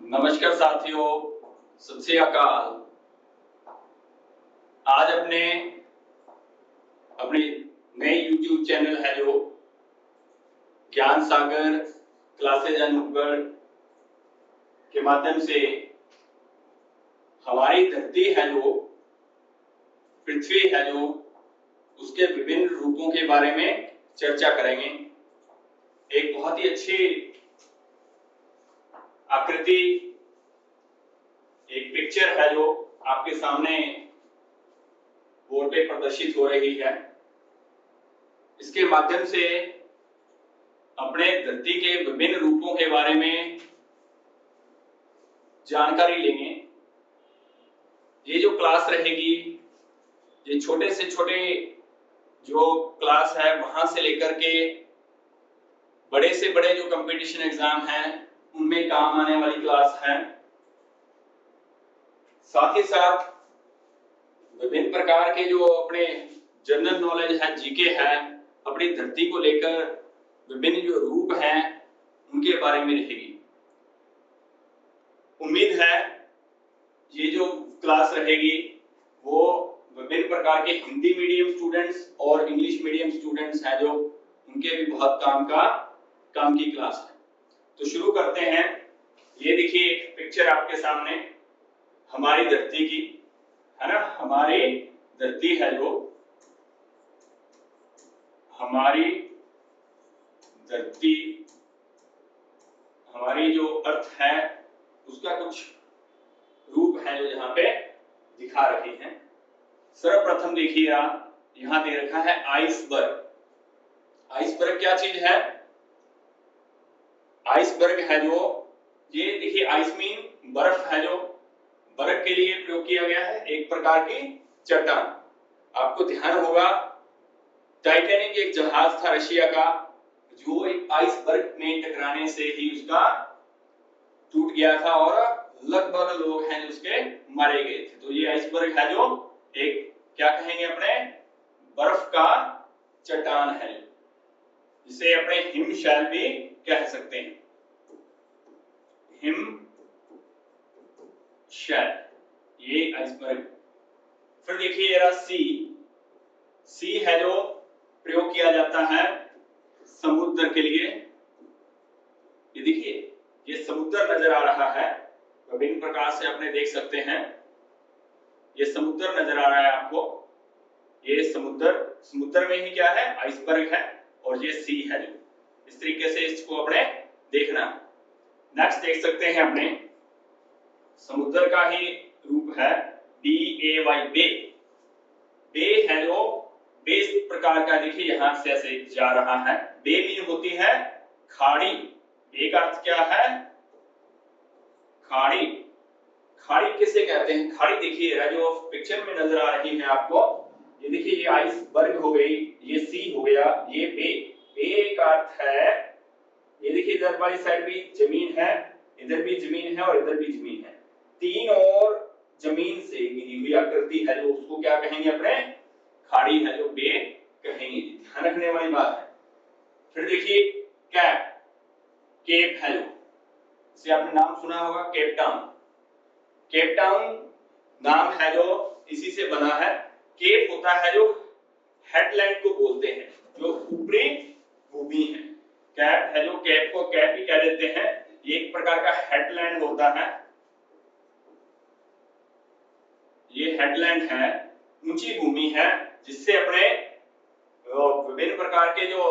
नमस्कार साथियों, सत श्री अकाल। आज अपने अपने नए YouTube चैनल है जो ज्ञान सागर क्लासेज एंड उपगढ़ के माध्यम से हमारी धरती है जो पृथ्वी है जो उसके विभिन्न रूपों के बारे में चर्चा करेंगे। एक बहुत ही अच्छी आकृति, एक पिक्चर है जो आपके सामने बोर्ड पे प्रदर्शित हो रही है। इसके माध्यम से अपने धरती के विभिन्न रूपों के बारे में जानकारी लेंगे। ये जो क्लास रहेगी, ये छोटे से छोटे जो क्लास है वहां से लेकर के बड़े से बड़े जो कंपटीशन एग्जाम हैं उनमें काम आने वाली क्लास है। साथ ही साथ विभिन्न प्रकार के जो अपने जनरल नॉलेज है, जीके है, अपनी धरती को लेकर विभिन्न जो रूप हैं उनके बारे में रहेगी। उम्मीद है ये जो क्लास रहेगी वो विभिन्न प्रकार के हिंदी मीडियम स्टूडेंट्स और इंग्लिश मीडियम स्टूडेंट्स हैं जो उनके भी बहुत काम की क्लास है। तो शुरू करते हैं। ये देखिए एक पिक्चर आपके सामने हमारी धरती की है ना। हमारी धरती है जो हमारी धरती, हमारी जो अर्थ है उसका कुछ रूप है जो यहाँ पे दिखा रखी है। सर्वप्रथम देखिए आप, यहाँ दे रखा है आइसबर्ग। आइसबर्ग क्या चीज है? आइसबर्ग है जो, ये देखिए आइस मीन बर्फ है जो बर्फ के लिए प्रयोग किया गया है, एक प्रकार की चट्टान। आपको ध्यान होगा टाइटैनिक एक जहाज था रशिया का जो एक आइसबर्ग में टकराने से ही उसका टूट गया था और लगभग लोग हैं जो उसके मारे गए थे। तो ये आइसबर्ग है जो एक क्या कहेंगे अपने बर्फ का चट्टान है, जिसे अपने हिमशैल भी कह सकते हैं। हिमशैल, ये आइसबर्ग। फिर देखिए ये रहा सी। सी है जो प्रयोग किया जाता है समुद्र के लिए। ये देखिए ये समुद्र नजर आ रहा है, विभिन्न प्रकार से अपने देख सकते हैं। ये समुद्र नजर आ रहा है आपको। ये समुद्र में ही क्या है? आइसबर्ग है और ये सी है जो। इस तरीके से इसको अपने देखना। नेक्स्ट देख सकते हैं अपने समुद्र का ही रूप है BAY, बे। बे है जो बे इस प्रकार का, देखिए यहां से ऐसे जा रहा है। बे मीन होती है खाड़ी। बे का अर्थ क्या है? खाड़ी। खाड़ी किसे कहते हैं? खाड़ी देखिए जो पिक्चर में नजर आ रही है आपको, ये देखिए ये आइसबर्ग हो गई, ये सी हो गया, ये बे। बे का अर्थ है, ये देखिए इधर वाली साइड भी जमीन है, इधर भी जमीन है और इधर भी जमीन है। तीन और जमीन से घिरी हुई आकृति है जो उसको क्या कहेंगे अपने? खाड़ी है जो बे कहेंगे। ध्यान रखने वाली बात है। फिर देखिए कैप। केप है जो, इसे आपने नाम सुना होगा केप टाउन। केप टाउन नाम है जो इसी से बना है। केप होता है जो हेडलैंड को बोलते हैं, जो ऊपरी भूमि है। कैप है जो, कैप को कैप ही कह देते हैं, ये एक प्रकार का हेडलैंड होता है। ये हेडलैंड है, ऊंची भूमि है, जिससे अपने विभिन्न प्रकार के जो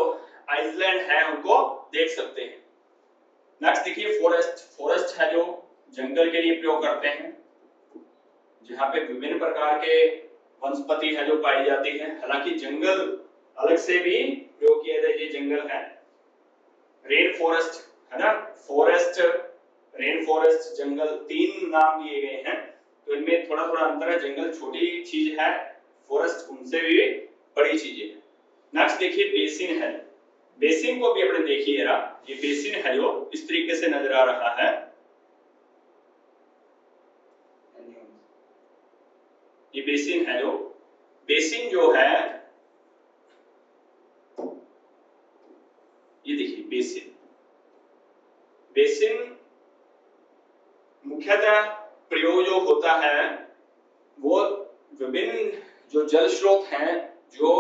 आइसलैंड है उनको देख सकते हैं। नेक्स्ट देखिए फॉरेस्ट। फॉरेस्ट है जो जंगल के लिए प्रयोग करते हैं, जहां पे विभिन्न प्रकार के वनस्पति है जो पाई जाती है। हालांकि जंगल अलग से भी प्रयोग किया जाए, ये जंगल है। रेन फॉरेस्ट है ना, फॉरेस्ट, रेन फॉरेस्ट, जंगल, तीन नाम दिए गए हैं। तो इनमें थोड़ा थोड़ा अंतर है। जंगल छोटी चीज है, फॉरेस्ट उनसे भी बड़ी चीजें है। नेक्स्ट देखिए बेसिन है। बेसिन को भी अपने देखिए, ये बेसिन है जो इस तरीके से नजर आ रहा है। ये बेसिन है जो, बेसिन जो है ये देखिए बेसिन। बेसिन मुख्यतः प्रयोग जो होता है वो विभिन्न जो जल स्रोत हैं जो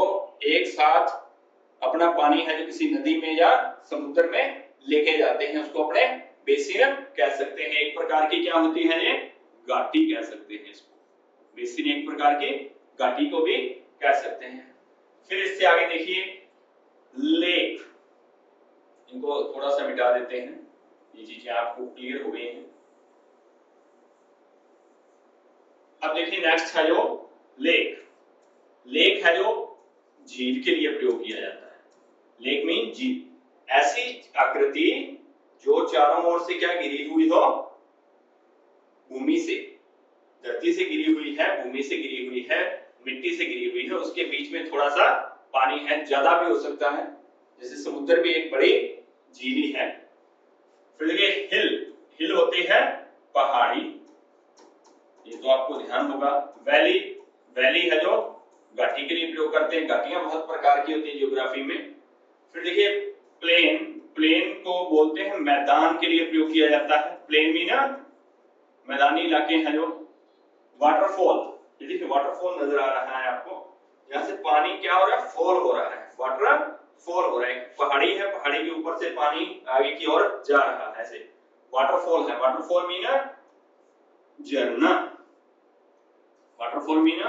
एक साथ अपना पानी है जो किसी नदी में या समुद्र में लेके जाते हैं, उसको अपने बेसिन कह सकते हैं। एक प्रकार की क्या होती है, ये घाटी कह सकते हैं इसको, बेसिन एक प्रकार की घाटी को भी कह सकते हैं। फिर इससे आगे देखिए लेक, इनको थोड़ा सा मिटा देते हैं, ये चीजें आपको क्लियर हो गई हैं। अब देखिए नेक्स्ट है जो लेक। लेक है जो झील के लिए प्रयोग किया जाता है। लेक मीन झील, ऐसी आकृति जो चारों ओर से क्या गिरी हुई हो, भूमि से, धरती से गिरी हुई है, भूमि से गिरी हुई है, मिट्टी से गिरी हुई है, उसके बीच में थोड़ा सा पानी है, ज्यादा भी हो सकता है, जैसे समुद्र भी एक बड़ी झील है। फिर देखिए हिल होते हैं पहाड़ी, ये तो आपको ध्यान होगा। वैली है जो घाटी के लिए प्रयोग करते हैं, घाटियां बहुत प्रकार की होती है ज्योग्राफी में। फिर देखिए प्लेन को बोलते हैं मैदान के लिए प्रयोग किया जाता है। प्लेन मीन मैदानी इलाके हैं जो। वाटरफॉल, ये देखिए वाटरफॉल नजर आ रहा है आपको, यहाँ से पानी क्या हो रहा है, फॉल हो रहा है, वाटर फॉल हो रहा है। पहाड़ी है, पहाड़ी के ऊपर से पानी आगे की ओर जा रहा है, ऐसे वाटरफॉल है। वाटरफॉल मीन झरना, वाटरफॉल मीन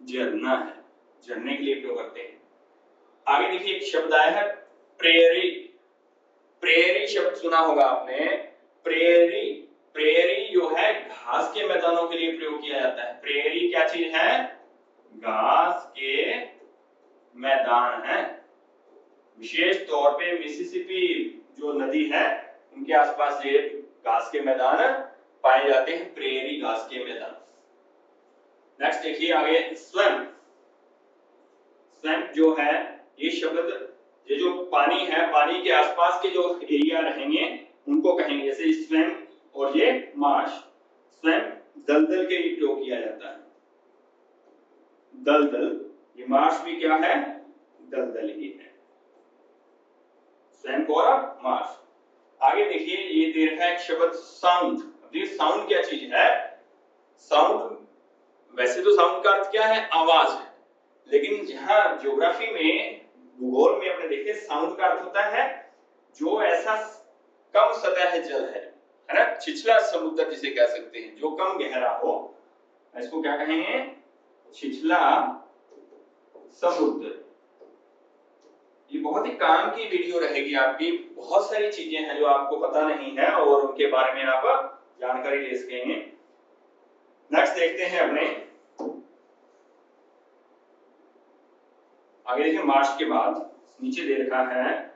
झरना है, झरने के लिए प्रयोग करते हैं। आगे देखिए एक शब्द आया है प्रेयरी। प्रेयरी शब्द सुना होगा आपने। प्रेयरी जो है घास के मैदानों के लिए प्रयोग किया जाता है। प्रेयरी क्या चीज है, घास के मैदान है। विशेष तौर पे मिसिसिपी जो नदी है उनके आसपास ये घास के मैदान पाए जाते हैं, प्रेयरी घास के मैदान। नेक्स्ट देखिए आगे स्वैम्प। स्वैम्प जो है ये शब्द, ये जो पानी है, पानी के आसपास के जो एरिया रहेंगे उनको कहेंगे, जैसे स्वैम्प और ये मार्श। स्वैम्प दलदल के लिए प्रयोग किया जाता है, दलदल। ये मार्श भी क्या है, दलदल ही है, स्वैम्प और मार्श। आगे देखिए ये दे रखा है एक शब्द साउंड। अब ये साउंड क्या चीज है, साउंड वैसे तो साउंड का अर्थ क्या है, आवाज है, लेकिन जहां ज्योग्राफी में, भूगोल में अपने देखिए साउंड का अर्थ होता है जो ऐसा कम सतह जल है ना, छिछला समुद्र जिसे कह सकते हैं, जो कम गहरा हो, इसको क्या कहेंगे, छिछला समुद्र। ये बहुत ही काम की वीडियो रहेगी आपकी, बहुत सारी चीजें हैं जो आपको पता नहीं है और उनके बारे में आप जानकारी ले सकेंगे। नेक्स्ट देखते हैं अपने आगे, देखिए मार्च के बाद नीचे दे रखा है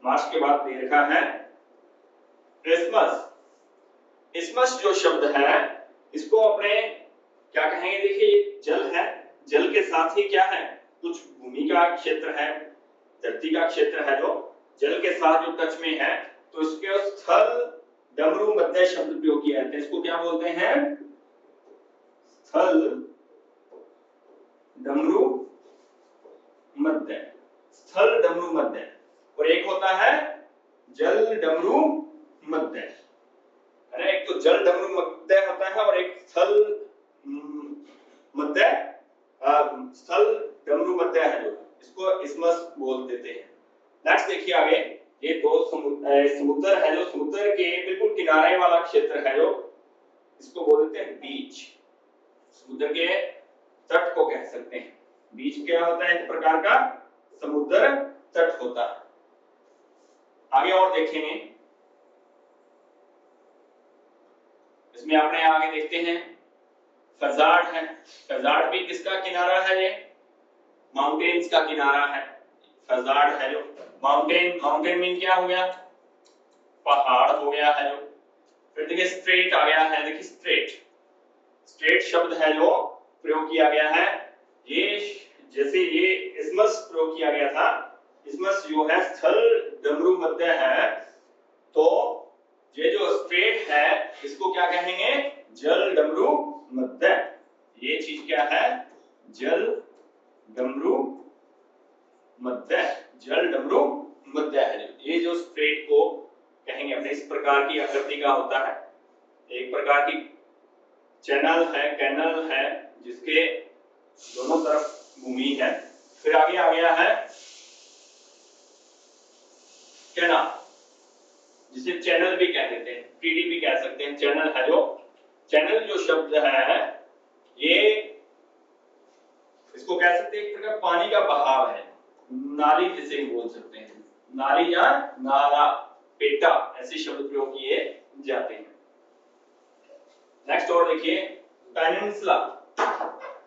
मार्च के बाद दे रखा है क्रिसमस। क्रिसमस जो शब्द है इसको अपने क्या कहेंगे, देखिए जल है, जल के साथ ही क्या है, कुछ भूमि का क्षेत्र है, धरती का क्षेत्र है जो जल के साथ जो टच में है, तो इसके स्थल डमरू मध्य शब्द प्रयोग किया जाता है। इसको क्या बोलते हैं, स्थल डमरू मध्य, स्थल डमरू मध्य। और एक होता है जल डमरू मध्य, है ना, एक तो जल डमरू मध्य होता है और एक स्थल मध्य, स्थल डमरू मध्य है जो, इसको क्रिसमस बोल देते हैं। नेक्स्ट देखिए आगे, ये दो समुद्र है जो, समुद्र के बिल्कुल किनारे वाला क्षेत्र है जो, इसको बोल देते हैं बीच। समुद्र के तट को कह सकते हैं। बीच क्या होता है, एक प्रकार का समुद्र तट होता है। आगे और देखेंगे, इसमें आपने आगे देखते हैं फजार्ड है। फजार्ड भी किसका किनारा है, ये माउंटेन्स का किनारा है। फजार्ड है जो माउंटेन, माउंटेन मीन क्या हो गया, पहाड़ हो गया है जो। फिर देखिए स्ट्रेट आ गया है, देखिए स्ट्रेट, स्ट्रेट शब्द है जो प्रयोग किया गया है, ये जैसे ये इसमस प्रयोग किया गया था, इसमस जो है स्थल डमरू मध्य है, तो ये जो स्ट्रेट है इसको क्या कहेंगे, जल डमरू मध्य। ये चीज क्या है, जल डमरू मध्य, जल डमरू मध्य है। ये जो स्ट्रेट को कहेंगे अपने, इस प्रकार की आकृति का होता है, एक प्रकार की चैनल है, कैनल है, जिसके दोनों तरफ भूमि है। फिर आगे आ गया है कैनाल, जिसे चैनल भी कह देते हैं, टीडी भी कह सकते हैं। चैनल है जो, चैनल जो शब्द है ये इसको कह सकते हैं एक प्रकार पानी का बहाव है, नाली जिसे बोल सकते हैं, नाली या नाला, पेटा, ऐसे शब्द प्रयोग किए जाते हैं। नेक्स्ट और देखिए पेनिनसुला।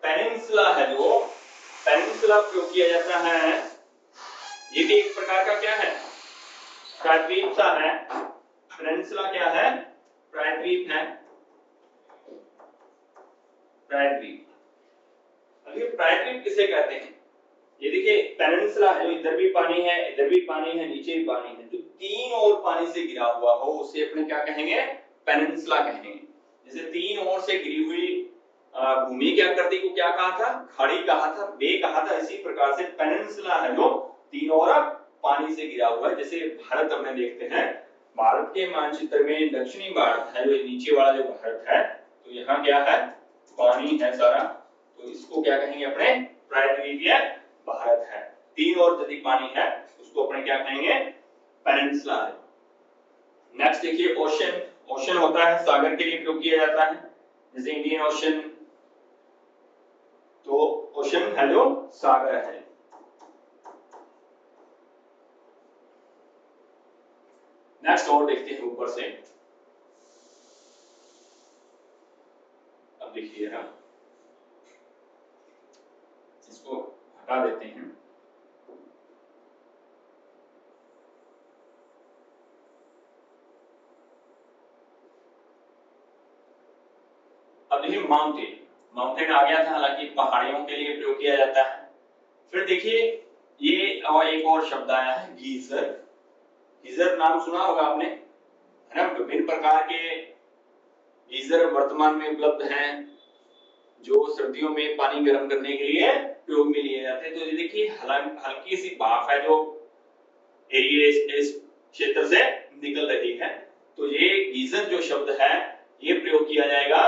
पेनिनसुला है जो, पेनिनसुला प्रयोग किया जाता है, ये भी एक प्रकार का क्या है, प्रायद्वीप सा है। पेनिनसुला क्या है, प्रायद्वीप है, प्रायद्वीप। अभी प्रायद्वीप किसे कहते हैं, ये देखिए पेनिनसुला है जो इधर भी पानी है, इधर भी पानी है, नीचे भी पानी है, जो तीन ओर पानी से घिरा हुआ हो उसे अपने क्या कहेंगे, पेनिनसुला कहेंगे। जैसे तीन ओर से घिरी हुई भूमि की आकृति को क्या कहा था, खाड़ी कहा था, बे कहा था। इसी प्रकार से पेनिनसुला है जो तीन ओर पानी से घिरा हुआ है। जैसे भारत अपने देखते हैं, भारत के मानचित्र में दक्षिणी भारत है, जो नीचे वाला जो भारत है, तो यहाँ क्या है, पानी है सारा, तो इसको क्या कहेंगे अपने, प्रायद्वीपीय भारत है। तीन ओर यदि पानी है उसको अपने क्या कहेंगे, पेनिनसुला है। नेक्स्ट देखिए ओशन। ओशन होता है सागर के लिए प्रयोग किया जाता है, जैसे इंडियन ओशन, तो ओशन है जो सागर है। नेक्स्ट और देखते हैं ऊपर से, अब देखिए ना, इसको हटा देते हैं। अब देखिए माउंटेन। माउंटेन आ गया था, हालांकि पहाड़ियों के लिए प्रयोग किया जाता है। फिर देखिए ये और एक और शब्द आया है गीजर। गीजर नाम सुना होगा आपने, है ना। विभिन्न प्रकार के गीजर वर्तमान में उपलब्ध हैं, जो सर्दियों में पानी गर्म करने के लिए प्रयोग में लिए जाते हैं। तो ये देखिए हल्की सी भाप है जो एरिया इस क्षेत्र से निकल रही है, तो ये गीजर जो शब्द है ये प्रयोग किया जाएगा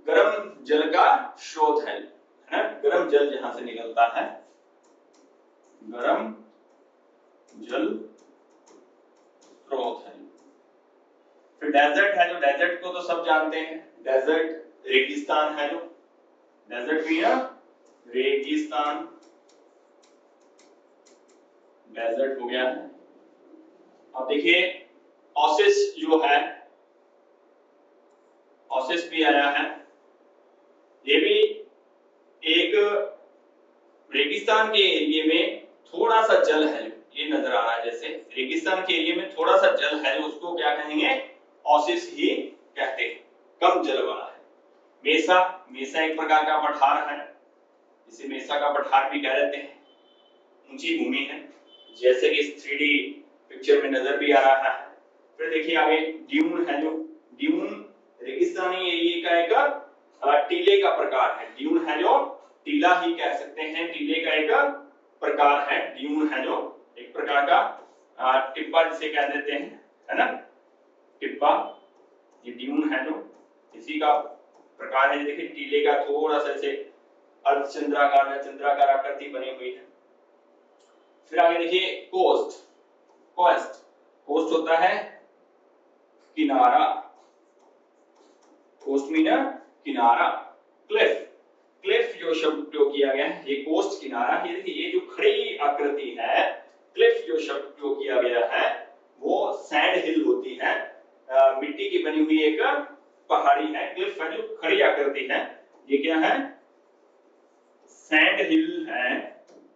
गर्म जल का स्रोत है ना, गर्म जल जहां से निकलता है, गर्म जल स्रोत है। फिर डेजर्ट है जो, डेजर्ट को तो सब जानते हैं, डेजर्ट रेगिस्तान है जो, डेजर्ट भी है रेगिस्तान, डेजर्ट हो गया। अब देखिए ओसिस जो है, ओसिस भी आया है, ये भी एक रेगिस्तान के एरिया में थोड़ा सा जल है, ये नजर आ रहा है, जैसे रेगिस्तान के एरिया में थोड़ा सा जल है, उसको क्या कहेंगे, ओसिस ही कहते हैं, कम जल वाला है। मेसा, मेसा एक प्रकार का पठार है, इसे मेसा का पठार भी कह देते हैं, ऊंची भूमि है, जैसे कि इस 3D पिक्चर में नजर भी आ रहा है। फिर देखिए आगे ड्यून है जो, ड्यून रेगिस्तानी एरिया का एक टीले का प्रकार है। ड्यून है जो, टीला ही कह सकते हैं, टीले का एक प्रकार है। ड्यून है जो एक प्रकार का टिब्बा जिसे कह देते हैं, है ना, टिब्बा, ये ड्यून है जो इसी का प्रकार है। देखिए टीले का थोड़ा सा ऐसे अर्धचंद्राकार या चंद्राकार आकृति बनी हुई है। फिर आगे देखिए कोस्ट। कोस्ट, कोस्ट होता है किनारा, कोस्ट मीन किनारा। क्लिफ, क्लिफ जो शब्द प्रयोग किया गया है, ये कोस्ट किनारा, ये देखिए ये जो खड़ी आकृति है, क्लिफ जो शब्द प्रयोग किया गया है वो सैंड हिल होती है, मिट्टी की बनी हुई एक पहाड़ी है। क्लिफ है जो खड़ी आकृति है, ये क्या है, सैंड हिल है,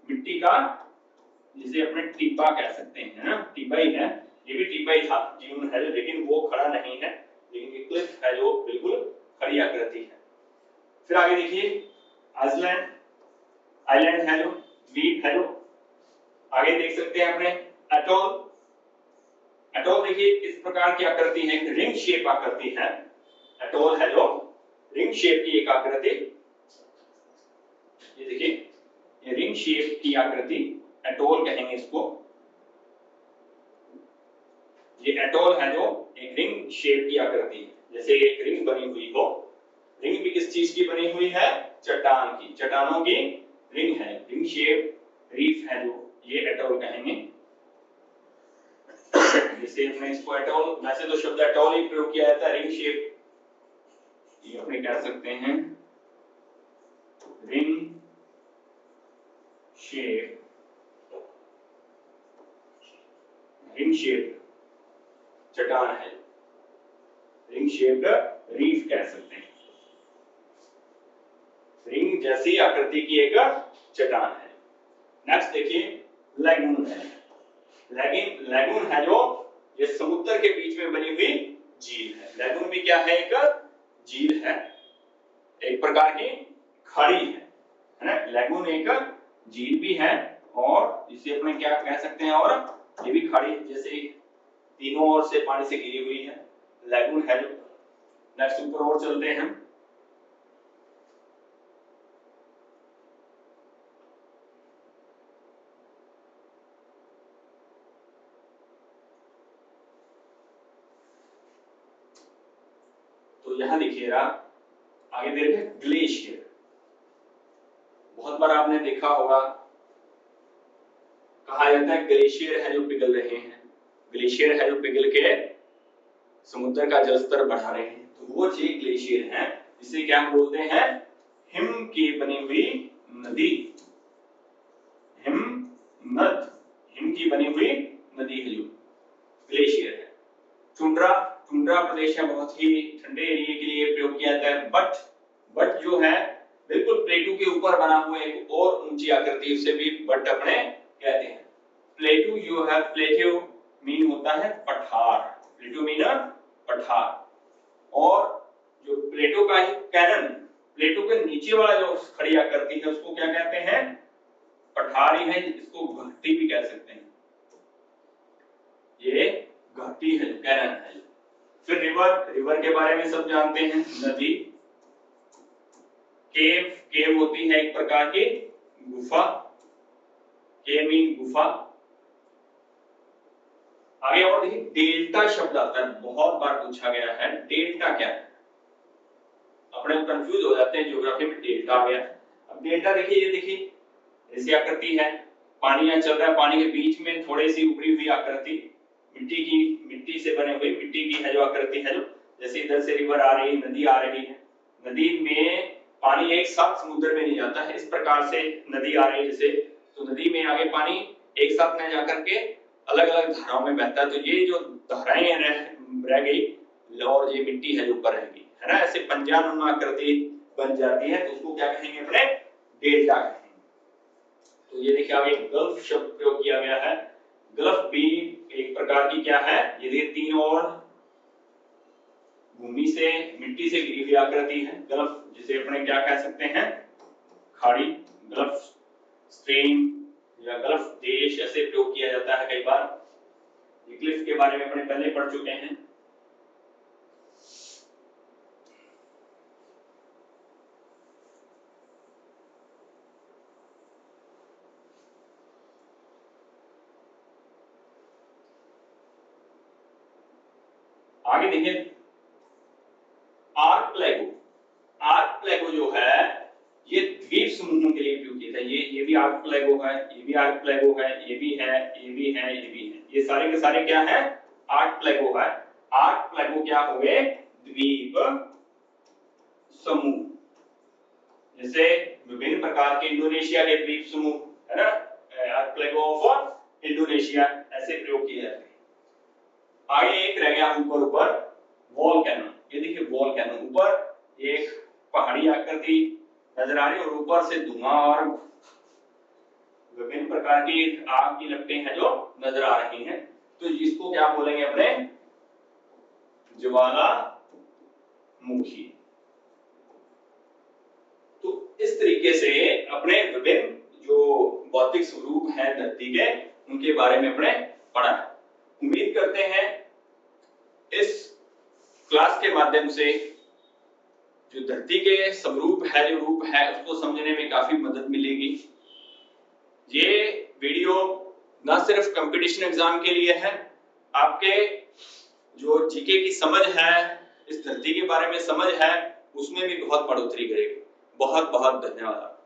मिट्टी का, जिसे अपने टिब्बा कह सकते हैं, ना, टिब्बा ही है, ये भी टिब्बा ही था, ड्यून है, लेकिन वो खड़ा नहीं है, लेकिन ये क्लिफ है जो बिल्कुल खड़ी आकृति है। फिर आगे देखिए आइसलैंड। आइलैंड है जो, द्वीप है जो। आगे देख सकते हैं अपने एटॉल। एटॉल देखिए इस प्रकार की आकृति है, रिंग शेप आकृति है। एटॉल है जो रिंग शेप की एक आकृति, ये देखिए ये रिंग शेप की आकृति एटॉल कहेंगे इसको। ये एटॉल है जो एक रिंग शेप की आकृति, जैसे एक रिंग बनी हुई हो। रिंग भी किस चीज की बनी हुई है? चट्टान की, चट्टानों की रिंग है, रिंग शेप रीफ है जो, ये एटॉल कहेंगे। जैसे अपने इसको एटॉल, वैसे तो शब्द एटॉल ही प्रयोग किया जाता है, रिंग शेप ये अपने कह सकते हैं रिंग शेप, रिंग शेप चट्टान है, रिंग शेप्ड रीफ कह सकते हैं। रिंग जैसी आकृति की एक चट्टान है। नेक्स्ट देखिए लैगून है। लैगून है जो ये समुद्र के बीच में बनी हुई झील है। लैगून भी क्या है? एक झील है, एक प्रकार की खाड़ी है ना। लैगून एक झील भी है और इसे अपने क्या कह सकते हैं, और ये भी खाड़ी, जैसे तीनों ओर से पानी से घिरी हुई है, लैगून है जो। नेक्स्ट ऊपर और चलते हैं। तो यहां देखिएगा आगे देखिए ग्लेशियर। बहुत बार आपने देखा होगा, कहा जाता है ग्लेशियर है जो पिघल रहे हैं, ग्लेशियर है जो पिघल के समुद्र का जलस्तर बढ़ा रहे हैं। तो वो जी ग्लेशियर है, इसे क्या बोलते हैं? हिम की बनी हुई नदी, हिमनद, हिम की बनी हुई नदी है जो ग्लेशियर है। टुंड्रा प्रदेश है, बहुत ही ठंडे एरिया के लिए प्रयोग किया जाता है। बट जो है बिल्कुल प्लेटू के ऊपर बना हुआ एक और ऊंची आकृति, उसे भी बट अपने कहते हैं। प्लेटू जो है, प्लेटू मीन होता है पठार, प्लेटू मीन पठार। और जो प्लेटो का ही कैनन, प्लेटो के नीचे वाला जो खड़ी आकृति है उसको क्या कहते हैं? पठारी है, इसको घाटी भी कह सकते हैं। ये घाटी है, कैनन है। फिर रिवर के बारे में सब जानते हैं। नदी, केव होती है एक प्रकार की गुफा, केव मीन गुफा। आगे और देखिए डेल्टा शब्द आता है, बहुत बार पूछा गया है, डेल्टा क्या है? अपने कंफ्यूज हो जाते हैं ज्योग्राफी में, डेल्टा आ गया। अब डेल्टा देखिए, ये देखिए ऐसी आकृति है, पानी यहाँ चल रहा है, पानी के बीच में थोड़ी सी उभरी हुई आकृति, मिट्टी से बने हुई मिट्टी की है जो आकृति है जो, जैसे इधर से रिवर आ रही है, नदी आ रही है, नदी में पानी एक साथ समुद्र में नहीं जाता है, इस प्रकार से नदी आ रही है जैसे, तो नदी में आगे पानी एक साथ न जाकर के अलग अलग धाराओं में बहता है। तो ये जो धाराएं रह गई और ये मिट्टी है जो ऊपर रहेगी, है ना, ऐसे पंजानुमा आकृति बन जाती है, तो उसको क्या कहेंगे अपने? डेल्टा कहेंगे। तो ये देखिए आगे गल्फ शब्द प्रयोग किया गया है। गल्फ भी एक प्रकार की क्या है? ये तीनों ओर भूमि से, मिट्टी से घिरी हुई आकृति है। गल्फ जिसे अपने क्या कह सकते हैं? खाड़ी, गल्फ स्ट्रीम या गल्फ देश ऐसे प्रयोग किया जाता है कई बार। ये क्लिफ के बारे में अपने पहले पढ़ चुके हैं। आगे देखिए आर्कप्लेगो। आर्कप्लेगो जो है ये द्वीप समूहों के लिए उपयोग किया था। ये भी आर्कप्लेगो है, ये भी आर्कप्लेगो है, ये भी है, ये भी है, ये भी है, ये सारे के सारे क्या है? आर्कप्लेगो है। आर्कप्लेगो क्या हो गए? द्वीप समूह। जैसे विभिन्न प्रकार के इंडोनेशिया के द्वीप समूह, है ना, आर्कप्लेगो ऑफ इंडोनेशिया, ऐसे प्रयोग किए जाते हैं। आगे एक रह गया ऊपर वोल्केनो। ये देखिए वोल्केनो, ऊपर एक पहाड़ी आकृति नजर आ रही है और ऊपर से धुआं और विभिन्न प्रकार की आग की लपटें हैं जो नजर आ रही हैं। तो इसको क्या बोलेंगे अपने? ज्वालामुखी। तो इस तरीके से अपने विभिन्न जो भौतिक स्वरूप हैं धरती के उनके बारे में अपने पढ़ा है। उम्मीद करते हैं इस क्लास के माध्यम से जो धरती के स्वरूप है, जो रूप है, उसको समझने में काफी मदद मिलेगी। ये वीडियो ना सिर्फ कंपटीशन एग्जाम के लिए है, आपके जो जीके की समझ है, इस धरती के बारे में समझ है, उसमें भी बहुत बढ़ोतरी करेगी। बहुत बहुत धन्यवाद।